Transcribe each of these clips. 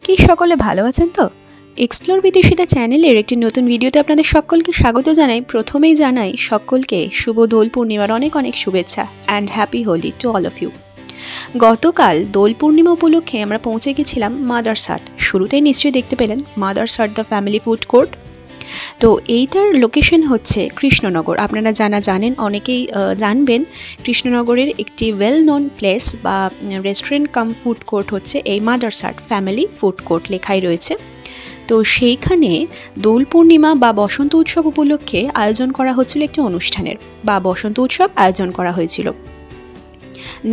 কি সকলে ভালো আছেন তো? এক্সপ্লোর বিদেশিতা চ্যানেলের একটি নতুন ভিডিওতে আপনাদের সকলকে স্বাগত জানাই। প্রথমেই জানাই সকলকে শুভ দোল পূর্ণিমার অনেক অনেক শুভেচ্ছা and happy Holi to all of you. গতকাল দোল পূর্ণিমা উপলক্ষে আমরা পৌঁছে গেছিলাম মাদারসাট। শুরুতেই নিশ্চয়ই দেখতে পেলেন মাদারসাট দ্য ফ্যামিলি ফুড কোর্ট। তো এইটার লোকেশন হচ্ছে কৃষ্ণনগর। আপনারা জানেন, অনেকেই জানবেন, কৃষ্ণনগরের একটি ওয়েল নোন প্লেস বা রেস্টুরেন্ট কাম ফুড কোর্ট হচ্ছে এই মাদারসাট ফ্যামিলি ফুড কোর্ট লেখাই রয়েছে। তো সেইখানে দোল পূর্ণিমা বা বসন্ত উৎসব উপলক্ষে আয়োজন করা হচ্ছিল একটি অনুষ্ঠানের বা বসন্ত উৎসব আয়োজন করা হয়েছিল।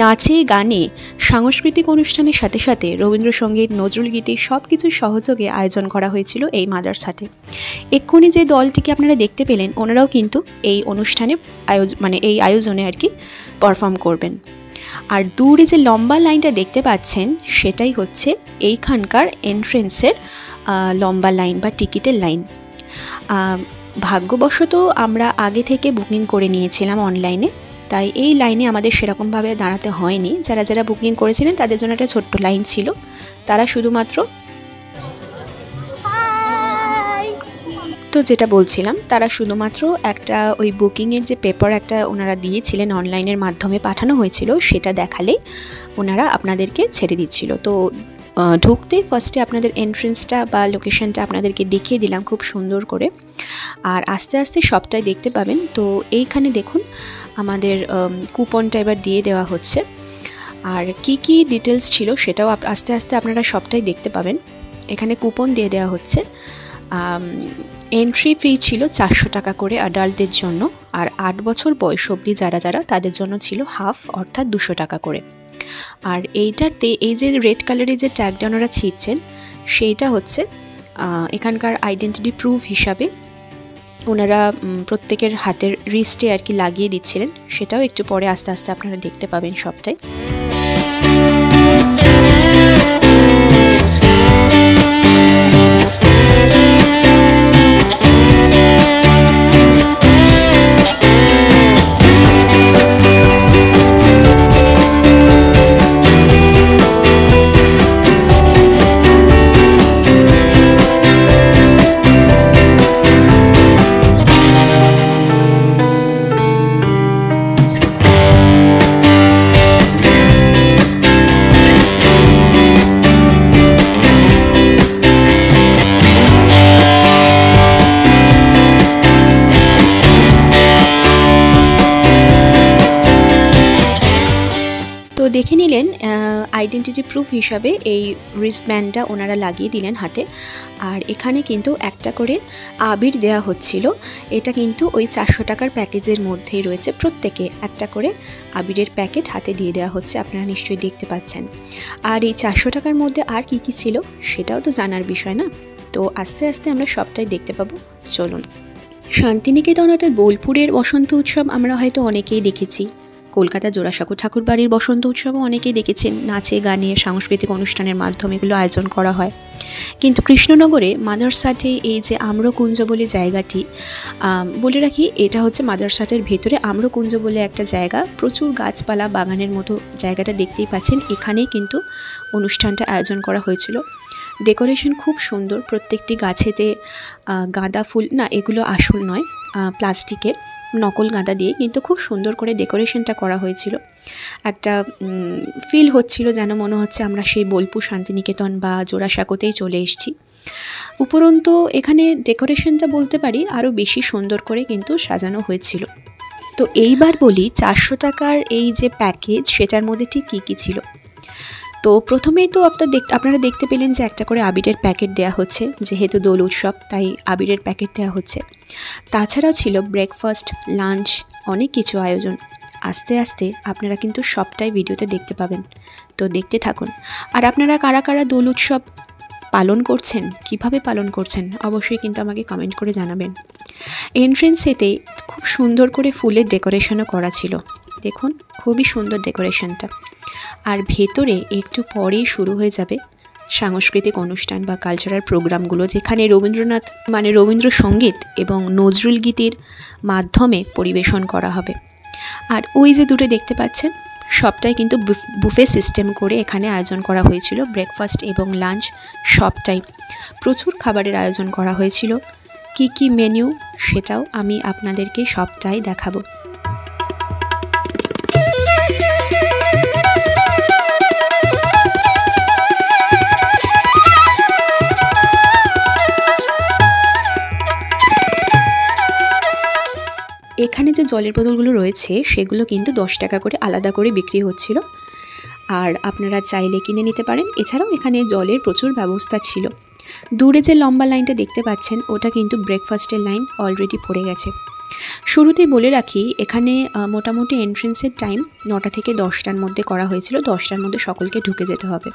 নাচে গানে সাংস্কৃতিক অনুষ্ঠানের সাথে সাথে রবীন্দ্রসঙ্গীত, নজরুলগীতি সব কিছুর সহযোগে আয়োজন করা হয়েছিল এই মাদারসাটে। এক্ষুনি যে দলটিকে আপনারা দেখতে পেলেন, ওনারাও কিন্তু এই অনুষ্ঠানে এই আয়োজনে আর কি পারফর্ম করবেন। আর দূরে যে লম্বা লাইনটা দেখতে পাচ্ছেন সেটাই হচ্ছে এইখানকার এন্ট্রেন্সের লম্বা লাইন বা টিকিটের লাইন। ভাগ্যবশত আমরা আগে থেকে বুকিং করে নিয়েছিলাম অনলাইনে, তাই এই লাইনে আমাদের সেরকমভাবে দাঁড়াতে হয়নি। যারা যারা বুকিং করেছিলেন তাদের জন্য একটা ছোট্ট লাইন ছিল। তারা শুধুমাত্র যেটা বলছিলাম, তারা শুধুমাত্র একটা ওই বুকিংয়ের যে পেপার একটা ওনারা দিয়েছিলেন অনলাইনের মাধ্যমে পাঠানো হয়েছিল, সেটা দেখালেই ওনারা আপনাদেরকে ছেড়ে দিচ্ছিল। তো ঢুকতে ফার্স্টে আপনাদের এন্ট্রেন্সটা বা লোকেশনটা আপনাদেরকে দেখিয়ে দিলাম খুব সুন্দর করে, আর আস্তে আস্তে সবটাই দেখতে পাবেন। তো এইখানে দেখুন আমাদের কুপনটা এবার দিয়ে দেওয়া হচ্ছে, আর কি কি ডিটেলস ছিল সেটাও আস্তে আস্তে আপনারা সবটাই দেখতে পাবেন। এখানে কুপন দিয়ে দেওয়া হচ্ছে। এন্ট্রি ফি ছিল 400 টাকা করে অ্যাডাল্টদের জন্য, আর 8 বছর বয়স অবধি যারা তাদের জন্য ছিল হাফ অর্থাৎ 200 টাকা করে। আর এইটাতে এই যে রেড কালারের যে ট্যাগটা ওনারা ছিটছেন, সেইটা হচ্ছে এখানকার আইডেন্টিটি প্রুফ হিসাবে ওনারা প্রত্যেকের হাতের রিস্টে আর কি লাগিয়ে দিচ্ছিলেন। সেটাও একটু পরে আস্তে আস্তে আপনারা দেখতে পাবেন সবটাই। তো দেখে নিলেন আইডেন্টিটি প্রুফ হিসাবে এই রিস্টব্যান্ডটা ওনারা লাগিয়ে দিলেন হাতে। আর এখানে কিন্তু একটা করে আবির দেওয়া হচ্ছিল। এটা কিন্তু ওই 400 টাকার প্যাকেজের মধ্যেই রয়েছে। প্রত্যেকে একটা করে আবিরের প্যাকেট হাতে দিয়ে দেওয়া হচ্ছে, আপনারা নিশ্চয়ই দেখতে পাচ্ছেন। আর এই 400 টাকার মধ্যে আর কি কি ছিল সেটাও তো জানার বিষয় না। তো আস্তে আস্তে আমরা সবটাই দেখতে পাবো, চলুন। শান্তিনিকেতন অর্থাৎ বোলপুরের বসন্ত উৎসব আমরা হয়তো অনেকেই দেখেছি। কলকাতা জোড়াসাঁকো ঠাকুর বাড়ির বসন্ত উৎসবও অনেকেই দেখেছেন। নাচে গানে সাংস্কৃতিক অনুষ্ঠানের মাধ্যমে এগুলো আয়োজন করা হয়। কিন্তু কৃষ্ণনগরে মাদারসাটে এই যে আম্রকুঞ্জ বলে জায়গাটি, বলে রাখি, এটা হচ্ছে মাদারসাটের ভেতরে আম্রকুঞ্জ বলে একটা জায়গা। প্রচুর গাছপালা বাগানের মতো জায়গাটা দেখতেই পাচ্ছেন। এখানেই কিন্তু অনুষ্ঠানটা আয়োজন করা হয়েছিল। ডেকোরেশন খুব সুন্দর, প্রত্যেকটি গাছেতে গাঁদা ফুল, না এগুলো আসল নয়, প্লাস্টিকের নকল গাঁদা দিয়ে কিন্তু খুব সুন্দর করে ডেকোরেশনটা করা হয়েছিল। একটা ফিল হচ্ছিল যেন মনে হচ্ছে আমরা সেই বোলপুর শান্তিনিকেতন বা জোড়াসাঁকোতেই চলে এসেছি। উপরন্তু এখানে ডেকোরেশনটা বলতে পারি আরও বেশি সুন্দর করে কিন্তু সাজানো হয়েছিল। তো এইবার বলি 400 টাকার এই যে প্যাকেজ, সেটার মধ্যে ঠিক কী কী ছিল। তো প্রথমেই তো আপনারা দেখতে পেলেন যে একটা করে আবিরের প্যাকেট দেওয়া হচ্ছে, যেহেতু দোল উৎসব তাই আবিরের প্যাকেট দেওয়া হচ্ছে। তাছাড়াও ছিল ব্রেকফাস্ট, লাঞ্চ, অনেক কিছু আয়োজন। আস্তে আস্তে আপনারা কিন্তু সবটাই ভিডিওতে দেখতে পাবেন, তো দেখতে থাকুন। আর আপনারা কারা কারা দোল উৎসব পালন করছেন, কিভাবে পালন করছেন, অবশ্যই কিন্তু আমাকে কমেন্ট করে জানাবেন। এন্ট্রেন্সেতে খুব সুন্দর করে ফুলের ডেকোরেশনও করা ছিল, দেখুন খুবই সুন্দর ডেকোরেশনটা। আর ভেতরে একটু পরেই শুরু হয়ে যাবে সাংস্কৃতিক অনুষ্ঠান বা কালচারাল প্রোগ্রামগুলো, যেখানে রবীন্দ্রসঙ্গীত এবং নজরুল গীতির মাধ্যমে পরিবেশন করা হবে। আর ওই যে দুটো দেখতে পাচ্ছেন সবটাই কিন্তু বুফে সিস্টেম করে এখানে আয়োজন করা হয়েছিল। ব্রেকফাস্ট এবং লাঞ্চ সবটাই প্রচুর খাবারের আয়োজন করা হয়েছিল। কি কি মেনু সেটাও আমি আপনাদেরকে সবটাই দেখাবো। এখানে যে জলের বোতলগুলো রয়েছে সেগুলো কিন্তু 10 টাকা করে আলাদা করে বিক্রি হচ্ছিল, আর আপনারা চাইলে কিনে নিতে পারেন। এছাড়াও এখানে জলের প্রচুর ব্যবস্থা ছিল। দূরে যে লম্বা লাইনটা দেখতে পাচ্ছেন ওটা কিন্তু ব্রেকফাস্টের লাইন, অলরেডি পড়ে গেছে। শুরুতেই বলে রাখি এখানে মোটামুটি এন্ট্রেন্সের টাইম 9টা থেকে 10টার মধ্যে করা হয়েছিল। 10টার মধ্যে সকলকে ঢুকে যেতে হবে।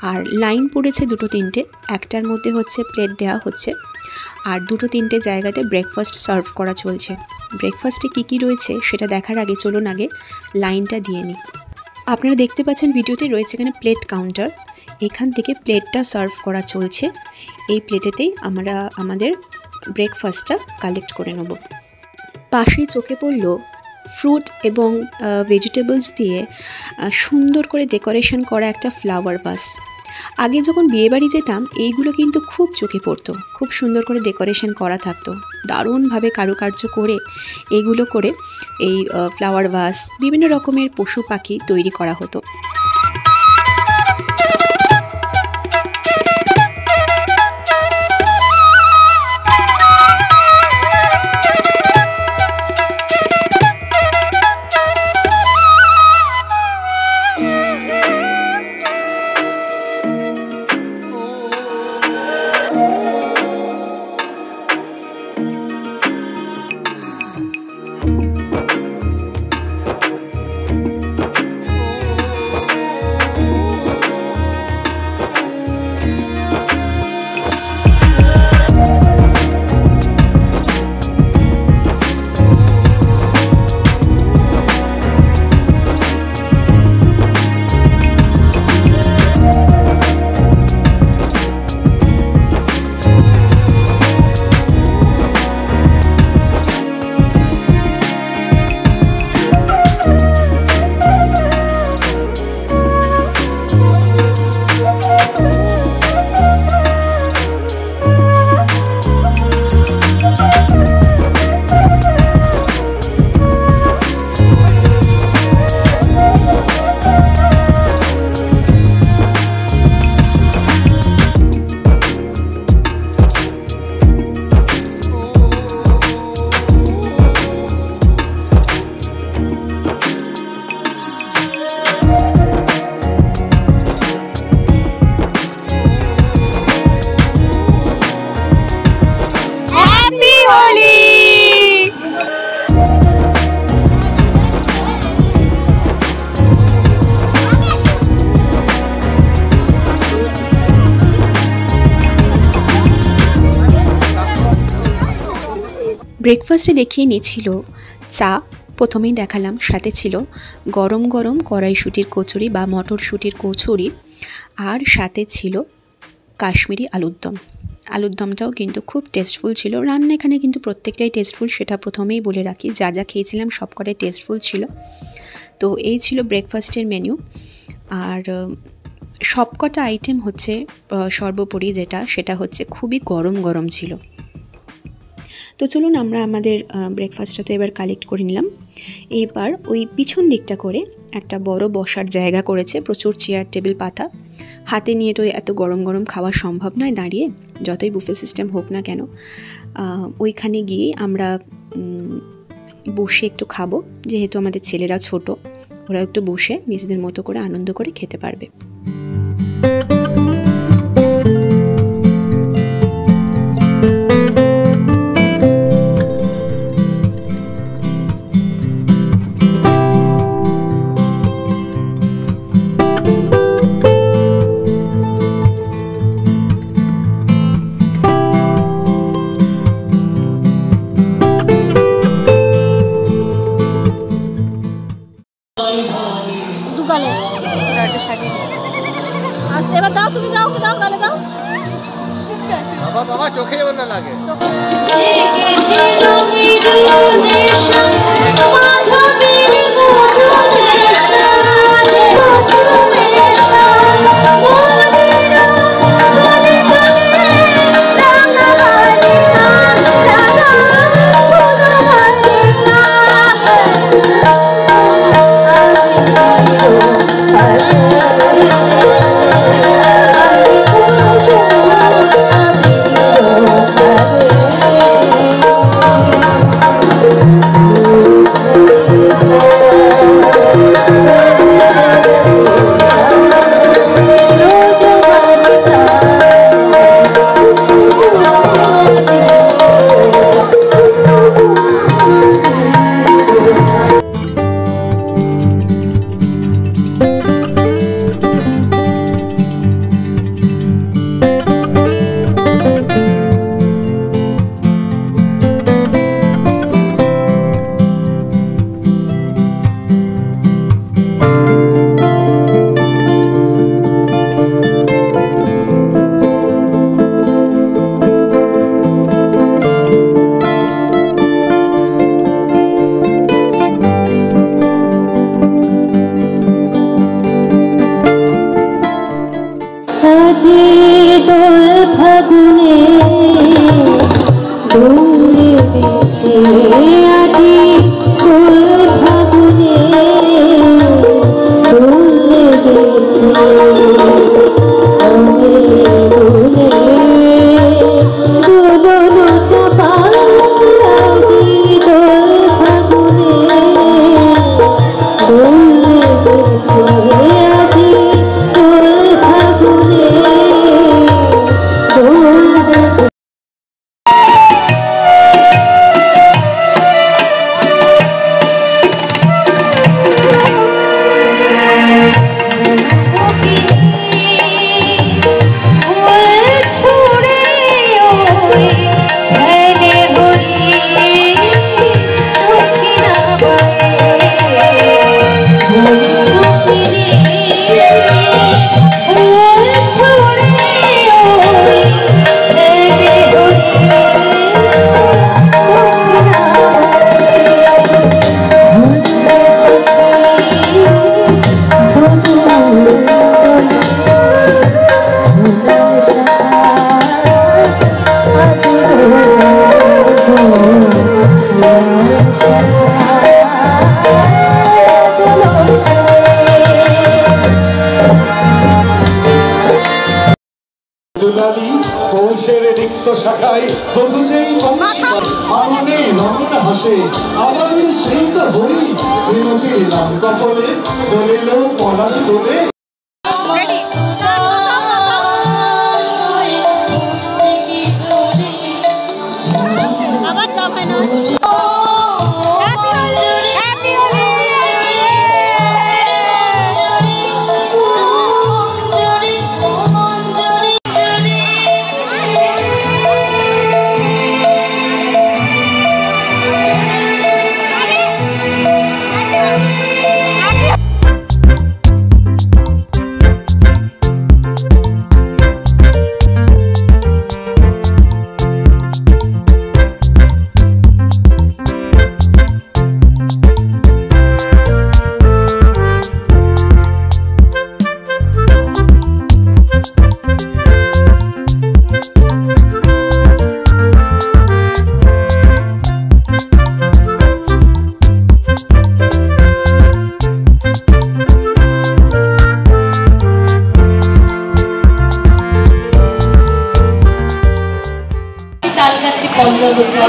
আর লাইন পড়েছে 2-3টে, একটার মধ্যে হচ্ছে প্লেট দেওয়া হচ্ছে, আর 2-3টে জায়গাতে ব্রেকফাস্ট সার্ভ করা চলছে। ব্রেকফাস্টে কী কী রয়েছে সেটা দেখার আগে চলুন আগে লাইনটা দিয়ে নিই। আপনারা দেখতে পাচ্ছেন ভিডিওতে রয়েছে এখানে প্লেট কাউন্টার। এখান থেকে প্লেটটা সার্ভ করা চলছে। এই প্লেটেতেই আমরা আমাদের ব্রেকফাস্টটা কালেক্ট করে নেব। পাশেই চোখে পড়ল ফ্রুট এবং ভেজিটেবলস দিয়ে সুন্দর করে ডেকোরেশন করা একটা ফ্লাওয়ার ভাস। আগে যখন বিয়েবাড়ি যেতাম এইগুলো কিন্তু খুব চোখে পড়তো, খুব সুন্দর করে ডেকোরেশন করা থাকতো, দারুণভাবে কারুকার্য করে এইগুলো করে এই ফ্লাওয়ার ভাস বিভিন্ন রকমের পশু পাখি তৈরি করা হতো। ব্রেকফাস্টে দেখিয়ে নিয়েছিল চা, প্রথমেই দেখালাম, সাথে ছিল গরম গরম কড়াইশুঁটির কচুরি বা মটরশুঁটির কচুরি, আর সাথে ছিল কাশ্মীরি আলুর দম। আলুর দমটাও কিন্তু খুব টেস্টফুল ছিল। রান্না এখানে কিন্তু প্রত্যেকটাই টেস্টফুল, সেটা প্রথমেই বলে রাখি। যা যা খেয়েছিলাম সবকটাই টেস্টফুল ছিল। তো এই ছিল ব্রেকফাস্টের মেনু। আর সবকটা আইটেম হচ্ছে সর্বোপরি সেটা হচ্ছে খুবই গরম গরম ছিল। তো চলুন আমরা আমাদের ব্রেকফাস্টটা তো এবার কালেক্ট করে নিলাম। এবার ওই পিছন দিকটা করে একটা বড় বসার জায়গা করেছে, প্রচুর চেয়ার টেবিল পাতা। হাতে নিয়ে তো এত গরম গরম খাওয়া সম্ভব নয় দাঁড়িয়ে, যতই বুফে সিস্টেম হোক না কেন। ওইখানে গিয়ে আমরা বসে একটু খাবো, যেহেতু আমাদের ছেলেরা ছোট, ওরা একটু বসে নিজেদের মতো করে আনন্দ করে খেতে পারবে। গালে গালটা সাজিয়ে আস্তে এবার দাও, তুমি দাও, দাও গালে দাও। বাবা বাবা চোখে যেন না লাগে। পৌষের রিক্ত শাখায় প্রভু যেই আমাদের রমন হাসে আমাদের সেই তো হরি শ্রীমতীর নাম কপলে বলিল পলাশ বলে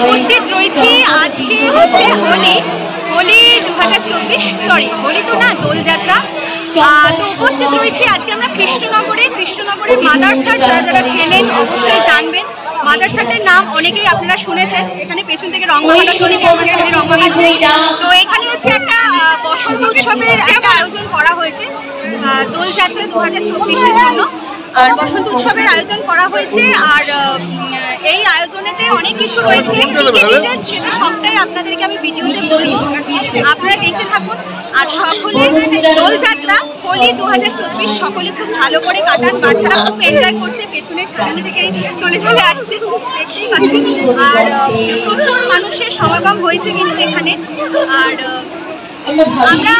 উপস্থিত রয়েছি। আজকে হচ্ছে হোলি 2024, সরি হোলি তো না, দোলযাত্রা। তো উপস্থিত রয়েছি আজকে আমরা কৃষ্ণনগরের মাদারসাট। যারা যারা চেনেন অবশ্যই জানবেন মাদারসাটের নাম অনেকেই আপনারা শুনেছেন। এখানে পেছন থেকে রংবাহাটা শুনেছেন, তো এখানে হচ্ছে একটা বসন্ত উৎসবের একটা আয়োজন করা হয়েছে দোলযাত্রা 2024-এর জন্য। আর বসন্ত উৎসবের আয়োজন করা হয়েছে। আর এই আয়োজনেতে অনেক কিছু রয়েছে, সেটা সবটাই আপনাদেরকে আমি ভিডিওতে বলবো, আপনারা দেখতে থাকুন। আর সকলে দোলযাত্রা হোলি 2024 সকলে খুব ভালো করে কাটান। বাচ্চারা খুব এনজয় করছে, পেছনে সামনে থেকে চলে আসছে, দেখতেই পাচ্ছেন। আর প্রচুর মানুষের সমাগম হয়েছে কিন্তু এখানে। আর আমরা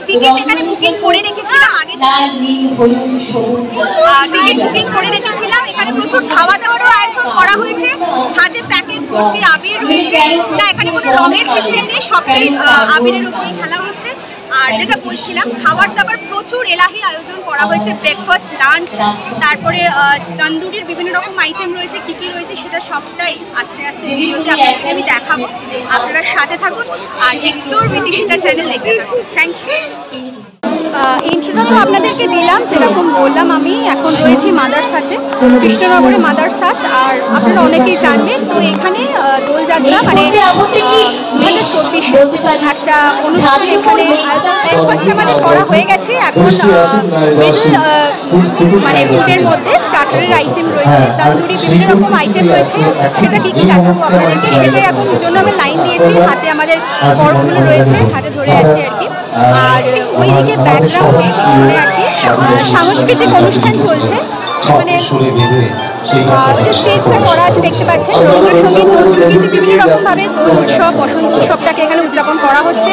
টিকিট এখানে বুকিং করে রেখেছিলাম আগে, টিকিট বুকিং করে রেখেছিলাম। এখানে প্রচুর খাওয়া দাওয়ারও আয়োজন করা হয়েছে, হাতে প্যাকেট ভর্তি আবির রয়েছে। না, এখানে কোনো রঙের সিস্টেম নেই, সবটাই আবিরের উপরেই খেলা হচ্ছে। আর যেটা বলছিলাম, খাবার দাবার প্রচুর এলাহি আয়োজন করা হয়েছে, ব্রেকফাস্ট, লাঞ্চ, তারপরে তন্দুরির বিভিন্ন রকম আইটেম রয়েছে। কী কী রয়েছে সেটা সবটাই আস্তে আস্তে ভিডিওতে আপনাদেরকে আমি দেখাবো। আপনারা সাথে থাকুন আর এক্সপ্লোর উইথ ঈশিতা চ্যানেল দেখতে থাকুন। Thank you. ইন্ট্রোটা তো আপনাদেরকে দিলাম, যেরকম বললাম আমি এখন রয়েছি মাদারসাটে, কৃষ্ণনগরে মাদারসাট। আর আপনারা অনেকেই জানবেন, তো এখানে দোলযাত্রা মানে 2024 একটা অনুষ্ঠান এখানে আয়োজন মানে করা হয়ে গেছে। এখন মানে ফুডের মধ্যে স্টার্টারের আইটেম রয়েছে, তন্দুরি বিভিন্ন রকম আইটেম রয়েছে। সেটা কী কী দেখাবো আপনাদেরকে, সেটাই এখন জন্য আমি লাইন দিয়েছি। হাতে আমাদের পর্বগুলো রয়েছে, হাতে ধরে আছে আর কি। আর ওইদিকে ব্যাকগ্রাউন্ডে পিছনে আর কি সাংস্কৃতিক অনুষ্ঠান চলছে, মানে যে স্টেজটা করা আছে দেখতে পাচ্ছেন। রবীন্দ্রসঙ্গীত, দোলসঙ্গীত, বিভিন্ন রকমভাবে দোল উৎসব, বসন্ত উৎসবটাকে এখানে উদযাপন করা হচ্ছে।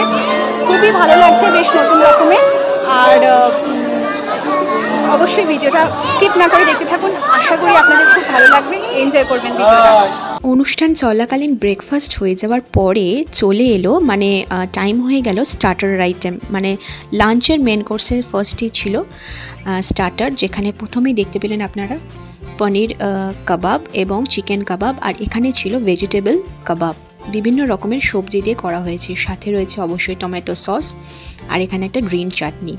খুবই ভালো লাগছে, বেশ নতুন রকমের। আর অবশ্যই ভিডিওটা স্কিপ না করে দেখতে থাকুন। আশা করি আপনাদের খুব ভালো লাগবে, এনজয় করবেন ভিডিওটা। অনুষ্ঠান চলাকালীন ব্রেকফাস্ট হয়ে যাওয়ার পরে চলে এলো মানে টাইম হয়ে গেল স্টার্টার আইটেম, মানে লাঞ্চের মেন কোর্সের ফার্স্টই ছিল স্টার্টার, যেখানে প্রথমেই দেখতে পেলেন আপনারা পনির কাবাব এবং চিকেন কাবাব, আর এখানে ছিল ভেজিটেবল কাবাব, বিভিন্ন রকমের সবজি দিয়ে করা হয়েছে, সাথে রয়েছে অবশ্যই টমেটো সস আর এখানে একটা গ্রিন চাটনি।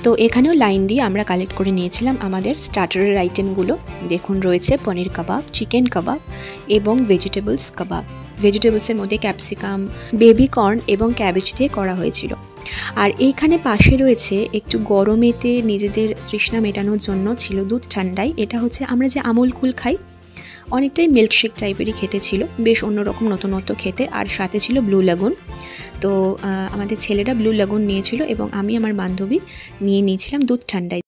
তো এখানেও লাইন দিয়ে আমরা কালেক্ট করে নিয়েছিলাম আমাদের স্টার্টারের আইটেমগুলো। দেখুন রয়েছে পনির কাবাব, চিকেন কাবাব এবং ভেজিটেবলস কাবাব। ভেজিটেবলসের মধ্যে ক্যাপসিকাম, বেবি কর্ন এবং ক্যাবেজ দিয়ে করা হয়েছিল। আর এইখানে পাশে রয়েছে একটু গরমেতে নিজেদের তৃষ্ণা মেটানোর জন্য ছিল দুধ ঠান্ডাই। এটা হচ্ছে আমরা যে আমুল কুল খাই, অনেকটাই মিল্কশেক টাইপেরই খেতে ছিল, বেশ অন্যরকম নতুনত্ব খেতে। আর সাথে ছিল ব্লু লাগুন। তো আমাদের ছেলেরা ব্লু লাগুন নিয়েছিল এবং আমি আমার বান্ধবী নিয়েছিলাম দুধ ঠান্ডাই।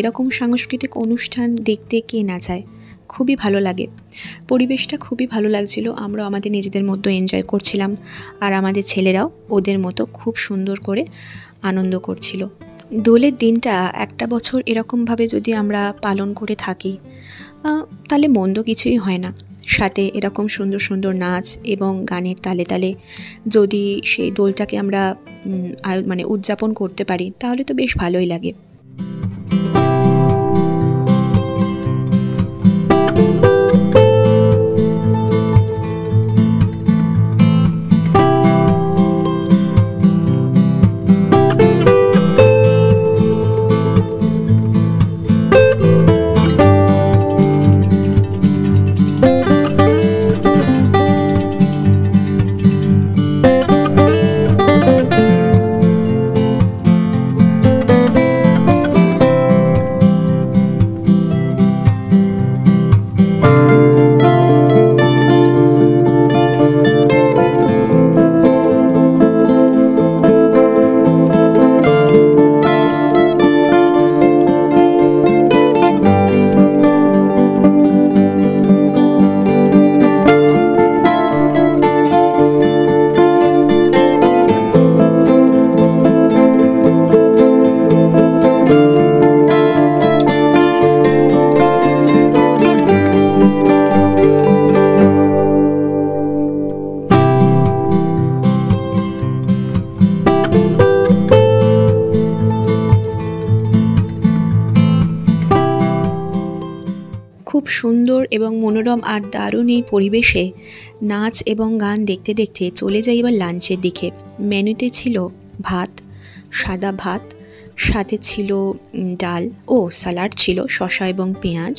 এরকম সাংস্কৃতিক অনুষ্ঠান দেখতে কে না চায়, খুবই ভালো লাগে। পরিবেশটা খুবই ভালো লাগছিল, আমরা আমাদের নিজেদের মধ্যে এনজয় করছিলাম আর আমাদের ছেলেরাও ওদের মতো খুব সুন্দর করে আনন্দ করছিল। দোলের দিনটা একটা বছর এরকমভাবে যদি আমরা পালন করে থাকি তাহলে মন্দ কিছুই হয় না। সাথে এরকম সুন্দর সুন্দর নাচ এবং গানের তালে তালে যদি সেই দোলটাকে আমরা উদযাপন করতে পারি তাহলে তো বেশ ভালোই লাগে। খুব সুন্দর এবং মনোরম আর দারুণ এই পরিবেশে নাচ এবং গান দেখতে দেখতে চলে যাই এবার লাঞ্চের দিকে। মেনুতে ছিল ভাত, সাদা ভাত, সাথে ছিল ডাল ও স্যালাড ছিল, শসা এবং পেঁয়াজ।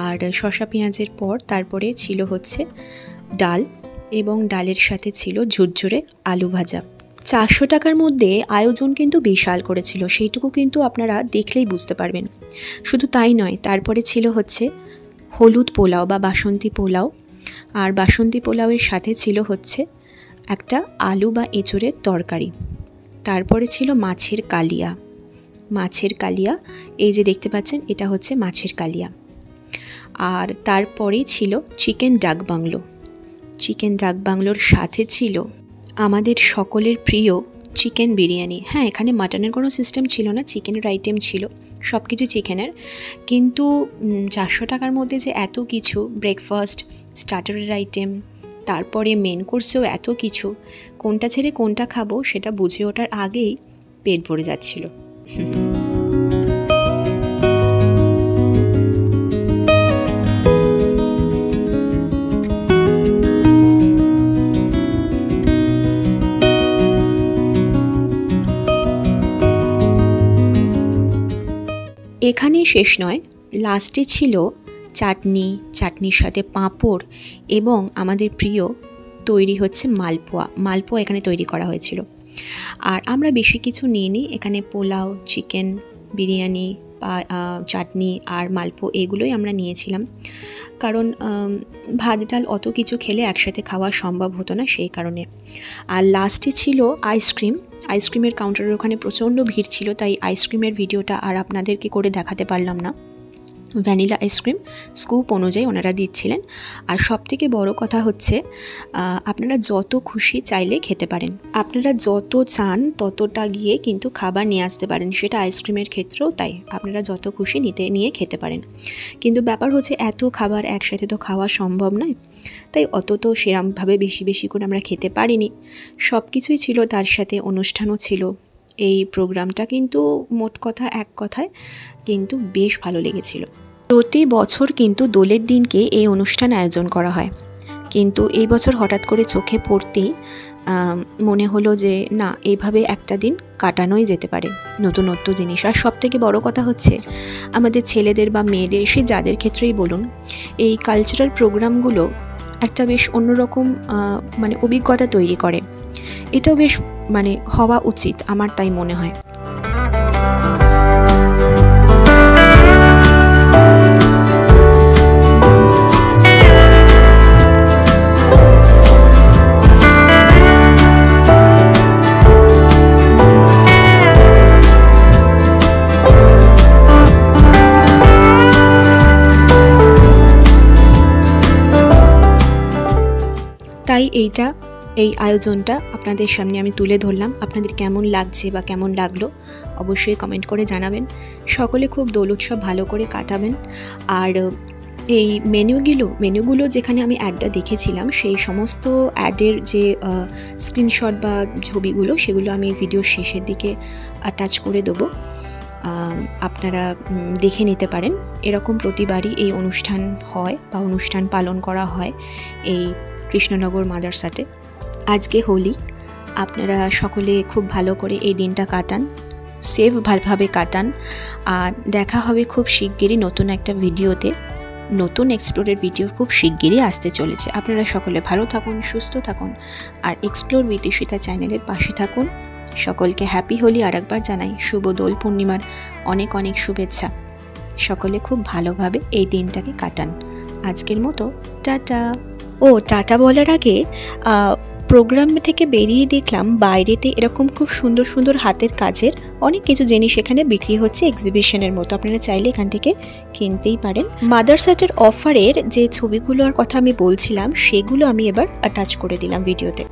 আর শসা পেঁয়াজের পর তারপরে ছিল হচ্ছে ডাল এবং ডালের সাথে ছিল ঝুরঝুরে আলু ভাজা। 400 টাকার মধ্যে আয়োজন কিন্তু বিশাল করেছিল, সেইটুকু কিন্তু আপনারা দেখলেই বুঝতে পারবেন। শুধু তাই নয়, তারপরে ছিল হচ্ছে হলুদ পোলাও বা বাসন্তী পোলাও, আর বাসন্তী পোলাওয়ের সাথে ছিল হচ্ছে একটা আলু বা এঁচোড়ের তরকারি। তারপরে ছিল মাছের কালিয়া। মাছের কালিয়া এই যে দেখতে পাচ্ছেন, এটা হচ্ছে মাছের কালিয়া। আর তারপরেই ছিল চিকেন ডাক বাংলো। চিকেন ডাক বাংলোর সাথে ছিল আমাদের সকলের প্রিয় চিকেন বিরিয়ানি। হ্যাঁ, এখানে মাটনের কোনো সিস্টেম ছিল না, চিকেনের আইটেম ছিল, সব কিছু চিকেনের। কিন্তু 400 টাকার মধ্যে যে এত কিছু, ব্রেকফাস্ট, স্টার্টারের আইটেম, তারপরে মেন কোর্সেও এত কিছু, কোনটা ছেড়ে কোনটা খাবো সেটা বুঝে ওঠার আগেই পেট ভরে যাচ্ছিল। এখানেই শেষ নয়, লাস্টে ছিল চাটনি, চাটনির সাথে পাঁপড় এবং আমাদের প্রিয় তৈরি হচ্ছে মালপোয়া। মালপোয়া এখানে তৈরি করা হয়েছিল। আর আমরা বেশি কিছু নিইনি, এখানে পোলাও, চিকেন বিরিয়ানি, চাটনি আর মালপোয়া এগুলোই আমরা নিয়েছিলাম, কারণ ভাত ডাল অত কিছু খেলে একসাথে খাওয়া সম্ভব হতো না, সেই কারণে। আর লাস্টে ছিল আইসক্রিম। আইসক্রিমের কাউন্টারের ওখানে প্রচণ্ড ভিড় ছিল, তাই আইসক্রিমের ভিডিওটা আর আপনাদেরকে করে দেখাতে পারলাম না। ভ্যানিলা আইসক্রিম স্কুপ অনুযায়ী ওনারা দিচ্ছিলেন। আর সবথেকে বড় কথা হচ্ছে আপনারা যত খুশি চাইলে খেতে পারেন, আপনারা যত চান ততটা গিয়ে কিন্তু খাবার নিয়ে আসতে পারেন, সেটা আইসক্রিমের ক্ষেত্রেও তাই, আপনারা যত খুশি নিয়ে খেতে পারেন। কিন্তু ব্যাপার হচ্ছে এত খাবার একসাথে তো খাওয়া সম্ভব নয়, তাই অত তো সেরমভাবে বেশি বেশি করে আমরা খেতে পারিনি। সব কিছুই ছিল, তার সাথে অনুষ্ঠানও ছিল। এই প্রোগ্রামটা কিন্তু মোট কথা এক কথায় কিন্তু বেশ ভালো লেগেছিল। প্রতি বছর কিন্তু দোলের দিনকে এই অনুষ্ঠান আয়োজন করা হয়, কিন্তু এই বছর হঠাৎ করে চোখে পড়তেই মনে হলো যে না, এইভাবে একটা দিন কাটানোই যেতে পারে, নতুনত্ব জিনিস। আর সবথেকে বড় কথা হচ্ছে আমাদের ছেলেদের বা মেয়েদের, সে যাদের ক্ষেত্রেই বলুন, এই কালচারাল প্রোগ্রামগুলো একটা বেশ অন্যরকম অভিজ্ঞতা তৈরি করে। এটাও বেশ হওয়া উচিত, আমার তাই মনে হয়। তাই এই আয়োজনটা আপনাদের সামনে আমি তুলে ধরলাম। আপনাদের কেমন লাগছে বা কেমন লাগলো অবশ্যই কমেন্ট করে জানাবেন। সকলে খুব দোল উৎসব ভালো করে কাটাবেন। আর এই মেনুগুলো যেখানে আমি অ্যাডটা দেখেছিলাম, সেই সমস্ত অ্যাডের যে স্ক্রিনশট বা ছবিগুলো, সেগুলো আমি ভিডিওর শেষের দিকে অ্যাটাচ করে দেবো, আপনারা দেখে নিতে পারেন। এরকম প্রতিবারই এই অনুষ্ঠান হয় বা অনুষ্ঠান পালন করা হয় এই কৃষ্ণনগর মাদারসাতে। আজকে হোলি, আপনারা সকলে খুব ভালো করে এই দিনটা কাটান, সেফ ভালোভাবে কাটান। আর দেখা হবে খুব শিগগিরই নতুন একটা ভিডিওতে। নতুন এক্সপ্লোরের ভিডিও খুব শিগগিরই আসতে চলেছে। আপনারা সকলে ভালো থাকুন, সুস্থ থাকুন, আর এক্সপ্লোর উইথ ঈশিতা চ্যানেলের পাশে থাকুন। সকলকে হ্যাপি হোলি আরেকবার জানাই। শুভ দোল পূর্ণিমার অনেক অনেক শুভেচ্ছা। সকলে খুব ভালোভাবে এই দিনটাকে কাটান। আজকের মতো টাটা। টাটা বলার আগে প্রোগ্রাম থেকে বেরিয়ে দেখলাম বাইরেতে এরকম খুব সুন্দর সুন্দর হাতের কাজের অনেক কিছু জিনিস এখানে বিক্রি হচ্ছে এক্সিবিশনের মতো। আপনারা চাইলে এখান থেকে কিনতেই পারেন। মাদারসাটের অফারের যে ছবিগুলোর কথা আমি বলছিলাম, সেগুলো আমি এবার অ্যাটাচ করে দিলাম ভিডিওতে।